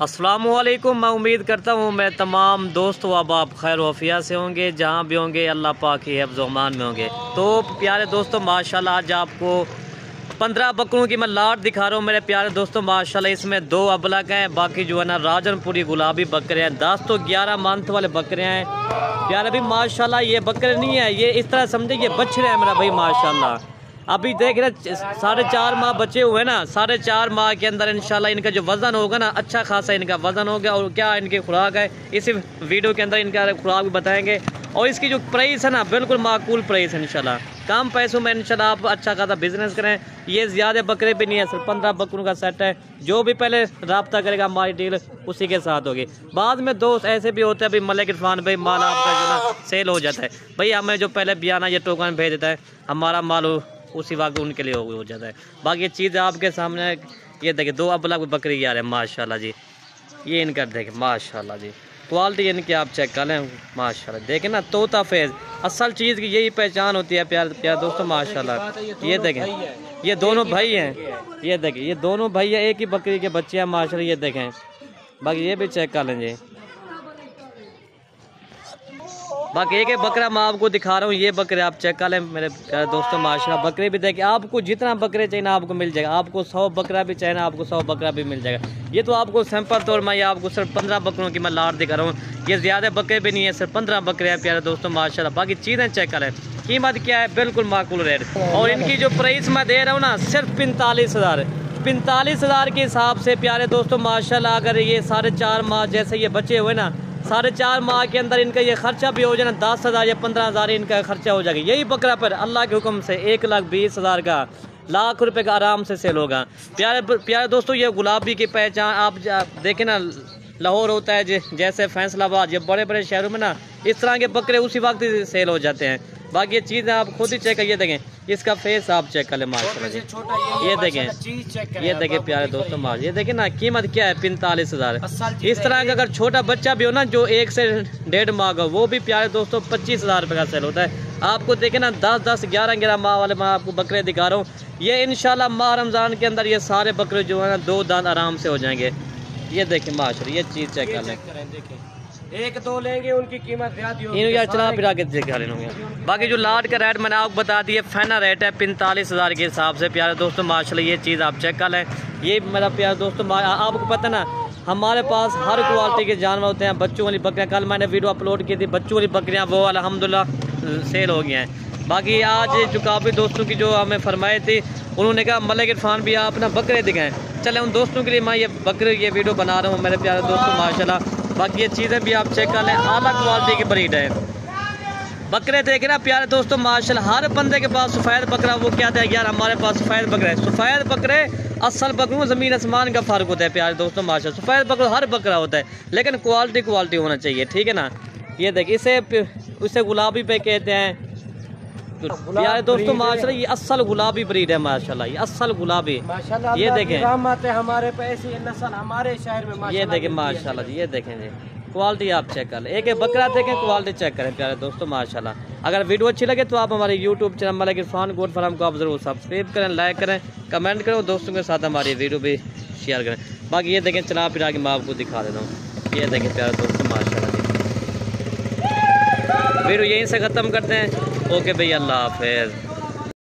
अस्सलामुअलैकुम। मैं उम्मीद करता हूँ मैं तमाम दोस्तों अब आप खैर वफ़िया से होंगे, जहाँ भी होंगे अल्लाह पाक की हिफ्ज़ अमान में होंगे। तो प्यारे दोस्तों माशाल्लाह आज आपको 15 बकरों की मैं लाट दिखा रहा हूँ मेरे प्यारे दोस्तों माशाल्लाह। इसमें 2 अबलग हैं, बाकी जो है ना राजनपुरी गुलाबी बकरे हैं। 10 तो 11 मंथ वाले बकरे हैं प्यारे भी माशाल्लाह। ये बकरे नहीं है, ये इस तरह समझे ये बछड़े हैं मेरा भाई माशाल्लाह। अभी देख रहे 4.5 माह बचे हुए ना, 4.5 माह के अंदर इंशाल्लाह इनका जो वज़न होगा ना अच्छा खासा इनका वज़न होगा। और क्या इनकी खुराक है इसी वीडियो के अंदर इनका खुराक भी बताएंगे। और इसकी जो प्राइस है ना बिल्कुल माकूल प्राइस है इंशाल्लाह। कम पैसों में इंशाल्लाह आप अच्छा खासा बिजनेस करें। ये ज़्यादा बकरे भी नहीं है, सिर्फ 15 बकरों का सेट है। जो भी पहले रब्ता करेगा हमारी डील उसी के साथ होगी। बाद में दोस्त ऐसे भी होते हैं भाई मलिक इरफान भाई माल आपका जो ना सेल हो जाता है भाई, हमें जो पहले बयाना ये टोकन भेज देता है हमारा माल उसी वक्त उनके लिए हो जाता है। बाकी ये चीज़ आपके सामने है। ये देखिए 2 अबलग बकरी आ रहे हैं माशाल्लाह जी। ये इनका देखें माशाल्लाह जी, क्वालिटी इनकी आप चेक कर लें माशाल्लाह। देखें ना तोता फेज, असल चीज़ की यही पहचान होती है प्यार दोस्तों माशाल्लाह। ये देखें ये दोनों भाई हैं, ये देखें ये दोनों भाई हैं, एक ही बकरी के बच्चे हैं माशाल्लाह। ये देखें बाकी ये भी चेक कर लें जी। बाकी एक बकरा मैं आपको दिखा रहा हूँ, ये बकरे आप चेक कर लें मेरे प्यारे दोस्तों माशाल्लाह। बकरे भी देखें, आपको जितना बकरे चाहिए ना आपको मिल जाएगा। आपको 100 बकरा भी चाहिए ना आपको 100 बकरा भी मिल जाएगा। ये तो आपको सिंपल तौर में आपको सिर्फ 15 बकरों की मैं लाट दिखा रहा हूँ। ये ज़्यादा बकरे भी नहीं है, सिर्फ 15 बकरे हैं प्यारे दोस्तों माशाल्लाह। बाकी चीज़ें चेक करें, कीमत क्या है बिल्कुल माकूल रेट। और इनकी जो प्राइस मैं दे रहा हूँ ना सिर्फ 45,000 45,000 के हिसाब से प्यारे दोस्तों माशाल्लाह। अगर ये 4.5 माह जैसे ये बचे हुए ना 4.5 माह के अंदर इनका ये खर्चा भी हो जाए ना 10,000 या 15,000 इनका खर्चा हो जाएगा। यही बकरा पर अल्लाह के हुक्म से 1,20,000 का लाख रुपए का आराम से सेल होगा। प्यारे दोस्तों ये गुलाबी की पहचान आप देखें ना, लाहौर होता है जैसे फैसलाबाद, ये बड़े बड़े शहरों में ना इस तरह के बकरे उसी वक्त ही सेल हो जाते हैं। बाकी ये चीज़ें आप खुद ही चेक करिए, देखें इसका फेस आप चेक कर लें माशाल्लाह। ये देखें ये देखें प्यारे दोस्तों माशाल्लाह। ये देखें ना कीमत क्या है 45,000। इस तरह का अगर छोटा बच्चा भी हो ना जो 1 से 1.5 माह का, वो भी प्यारे दोस्तों 25,000 रुपये का सेल होता है। आपको देखें ना 10-10 11-11 माह वाले मैं आपको बकरे दिखा रहा हूँ। ये इंशाल्लाह माह रमज़ान के अंदर ये सारे बकरे जो है ना 2 दांत आराम से हो जाएंगे। ये देखें माशाल्लाह, ये चीज़ चेक कर लें। 1-2 लेंगे उनकी कीमत ज़्यादा होगी। यार चला फिर आगे दिखा लेंगे। बाकी जो लाट का रेट मैंने आपको बता दिया, फाइनल रेट है 45,000 के हिसाब से प्यारे दोस्तों माशाल्लाह। ये चीज़ आप चेक कर लें। ये मेरा प्यारे दोस्तों आपको पता ना हमारे पास हर क्वालिटी के जानवर होते हैं। बच्चों वाली बकरियाँ कल मैंने वीडियो अपलोड की थी, बच्चों वाली बकरियाँ वो अल्हम्दुलिल्लाह सेल हो गई हैं। बाकी आज जो काफ़ी दोस्तों की जो हमें फरमाई थी उन्होंने कहा मलिक इरफान भी आप ना बकरे दिखाएं। चले उन दोस्तों के लिए मैं ये बकरे ये वीडियो बना रहा हूँ मेरे प्यारे दोस्तों माशाल्लाह। बाकी ये चीज़ें भी आप चेक कर लें, अलग क्वालिटी की ब्रीड है। बकरे देखे ना प्यारे दोस्तों माशाल्लाह। हर बंदे के पास सफ़ेद बकरा वो क्या था यार, हमारे पास सफ़ेद बकरे सफ़ेद बकरे असल बकरों ज़मीन आसमान का फ़र्क होता है प्यारे दोस्तों माशाल्लाह। सफ़ेद बकरा हर बकरा होता है लेकिन क्वालिटी होना चाहिए, ठीक है ना। ये देखिए इसे गुलाबी पे कहते हैं प्यारे दोस्तों माशाल्लाह। ये असल गुलाबी ब्रीड है माशाल्लाह, ये असल गुलाबी। ये देखें हमारे पैसे नस्ल हमारे शहर में ये देखें माशाल्लाह जी। ये देखें जी क्वालिटी आप चेक कर लें, एक बकरा देखें क्वालिटी चेक करें प्यारे दोस्तों माशाल्लाह। अगर वीडियो अच्छी लगे तो आप हमारे YouTube channel Malik Irfan goat farm को आप ज़रूर सब्सक्राइब करें, लाइक करें, कमेंट करें और दोस्तों के साथ हमारी वीडियो भी शेयर करें। बाकी ये देखें चला फिर आगे मैं आपको दिखा देता हूँ। ये देखें प्यारे दोस्तों माशाल्लाह जी। वीडियो यहीं से ख़त्म करते हैं। ओके भैया, अल्लाह हाफिज़।